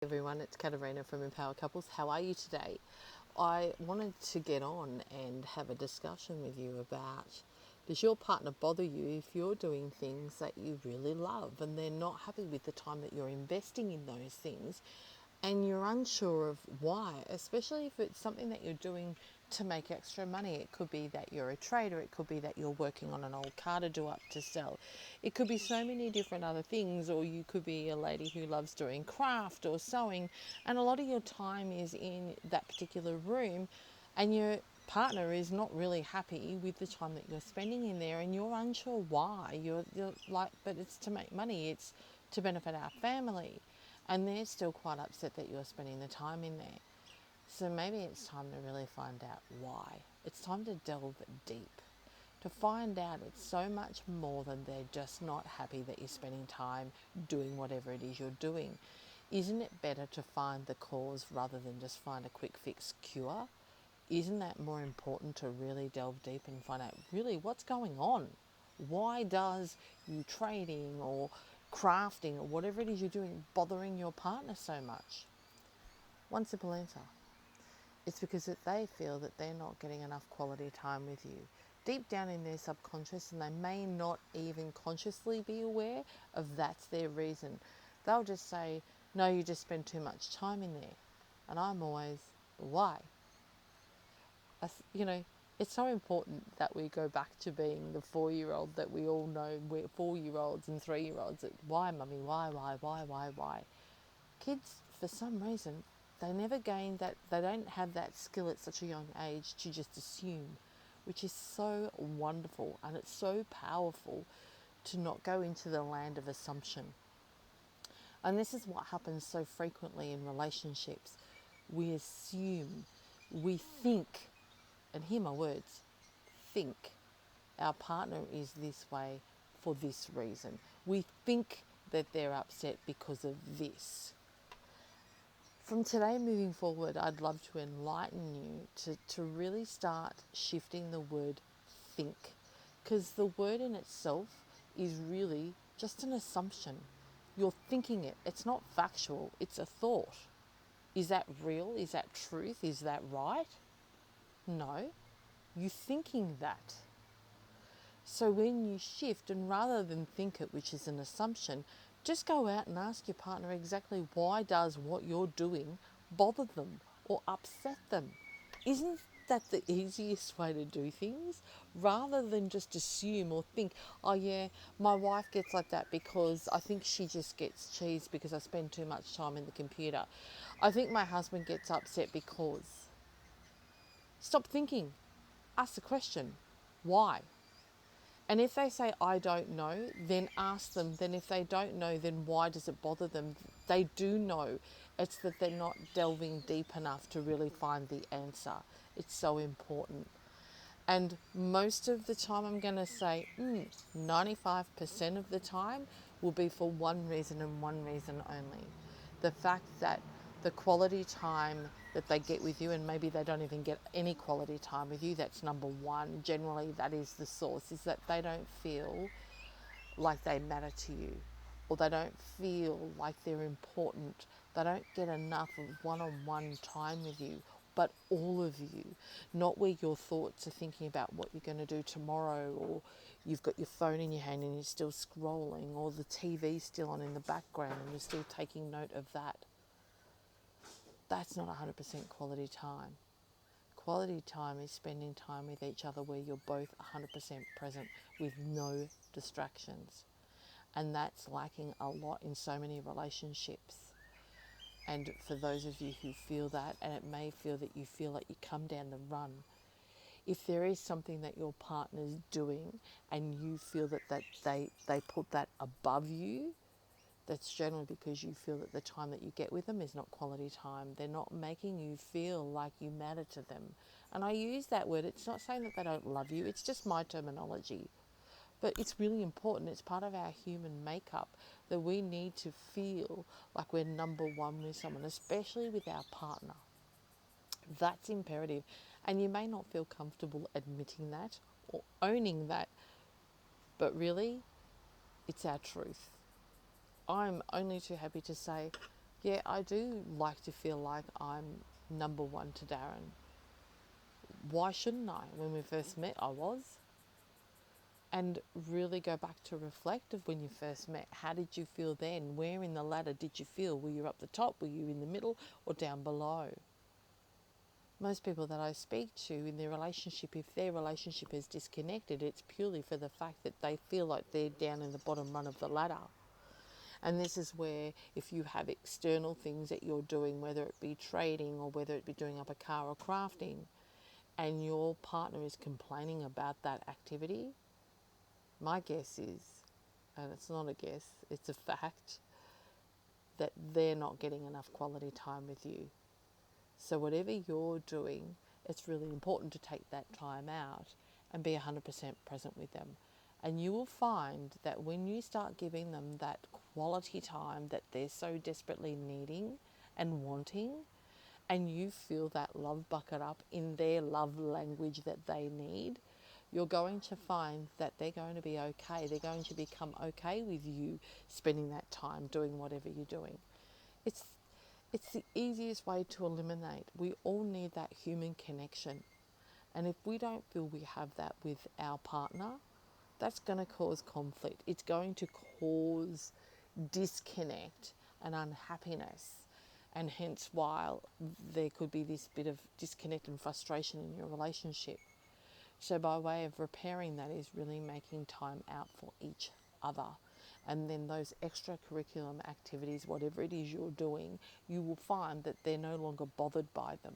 Everyone, it's Katarina from Empower Couples. How are you today? I wanted to get on and have a discussion with you about, does your partner bother you if you're doing things that you really love and they're not happy with the time that you're investing in those things and you're unsure of why, especially if it's something that you're doing to make extra money? It could be that you're a trader, it could be that you're working on an old car to do up to sell. It could be so many different other things, or you could be a lady who loves doing craft or sewing, and a lot of your time is in that particular room, and your partner is not really happy with the time that you're spending in there, and you're unsure why. You're like, but it's to make money, it's to benefit our family, and they're still quite upset that you're spending the time in there. So maybe it's time to really find out why. It's time to delve deep, to find out it's so much more than they're just not happy that you're spending time doing whatever it is you're doing. Isn't it better to find the cause rather than just find a quick fix cure? Isn't that more important, to really delve deep and find out really what's going on? Why does you trading or crafting or whatever it is you're doing bothering your partner so much? One simple answer. It's because that they feel that they're not getting enough quality time with you. Deep down in their subconscious, and they may not even consciously be aware of that's their reason. They'll just say, no, you just spend too much time in there. And I'm always, why? You know, it's so important that we go back to being the 4-year-old that we all know. We're 4-year-olds and 3-year-olds. Why, mummy? Why? Kids, for some reason, they never gain that, they don't have that skill at such a young age to just assume, which is so wonderful, and it's so powerful to not go into the land of assumption. And this is what happens so frequently in relationships. We assume, we think, and hear my words, think our partner is this way for this reason. We think that they're upset because of this. From today moving forward, I'd love to enlighten you to really start shifting the word think, because the word in itself is really just an assumption. You're thinking it. It's not factual. It's a thought. Is that real? Is that truth? Is that right? No. You're thinking that. So when you shift, and rather than think it, which is an assumption, just go out and ask your partner exactly why does what you're doing bother them or upset them. Isn't that the easiest way to do things? Rather than just assume or think, oh yeah, my wife gets like that because I think she just gets cheese because I spend too much time in the computer. I think my husband gets upset because... Stop thinking. Ask the question, why? And if they say, I don't know, then ask them. Then if they don't know, then why does it bother them? They do know. It's that they're not delving deep enough to really find the answer. It's so important. And most of the time, I'm going to say 95% of the time will be for one reason and one reason only. The fact that the quality time that they get with you, and maybe they don't even get any quality time with you, that's number one. Generally, that is the source, is that they don't feel like they matter to you, or they don't feel like they're important. They don't get enough of one-on-one time with you, but all of you, not where your thoughts are thinking about what you're going to do tomorrow, or you've got your phone in your hand and you're still scrolling, or the TV's still on in the background and you're still taking note of that. That's not 100% quality time. Quality time is spending time with each other where you're both 100% present with no distractions. And that's lacking a lot in so many relationships. And for those of you who feel that, and it may feel that you feel like you come down the run, if there is something that your partner's doing and you feel that they put that above you, that's generally because you feel that the time that you get with them is not quality time. They're not making you feel like you matter to them. And I use that word. It's not saying that they don't love you. It's just my terminology. But it's really important. It's part of our human makeup that we need to feel like we're number one with someone, especially with our partner. That's imperative. And you may not feel comfortable admitting that or owning that, but really, it's our truth. I'm only too happy to say, Yeah, I do like to feel like I'm number one to Darren. Why shouldn't I? When we first met, I was. And really go back to reflect of when you first met. How did you feel then? Where in the ladder did you feel? Were you up the top? Were you in the middle or down below? Most people that I speak to in their relationship, if their relationship is disconnected, it's purely for the fact that they feel like they're down in the bottom rung of the ladder. And this is where, if you have external things that you're doing, whether it be trading or whether it be doing up a car or crafting, and your partner is complaining about that activity, my guess is, and it's not a guess, it's a fact, that they're not getting enough quality time with you. So whatever you're doing, it's really important to take that time out and be 100% present with them. And you will find that when you start giving them that quality time that they're so desperately needing and wanting, and you feel that love bucket up in their love language that they need, you're going to find that they're going to be okay. They're going to become okay with you spending that time doing whatever you're doing. It's it's the easiest way to eliminate. We all need that human connection. And if we don't feel we have that with our partner, that's going to cause conflict. It's going to cause disconnect and unhappiness. And hence why there could be this bit of disconnect and frustration in your relationship. So by way of repairing that is really making time out for each other. And then those extra curriculum activities, whatever it is you're doing, you will find that they're no longer bothered by them.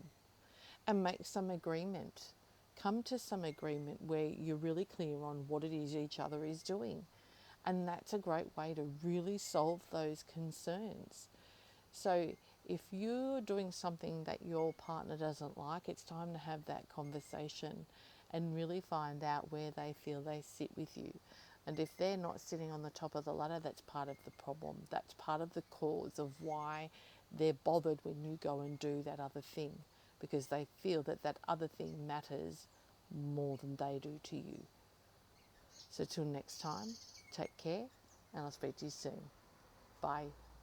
And make some agreement. Come to some agreement where you're really clear on what it is each other is doing. And that's a great way to really solve those concerns. So if you're doing something that your partner doesn't like, it's time to have that conversation and really find out where they feel they sit with you. And if they're not sitting on the top of the ladder, that's part of the problem. That's part of the cause of why they're bothered when you go and do that other thing, because they feel that that other thing matters more than they do to you. So till next time, take care, and I'll speak to you soon. Bye.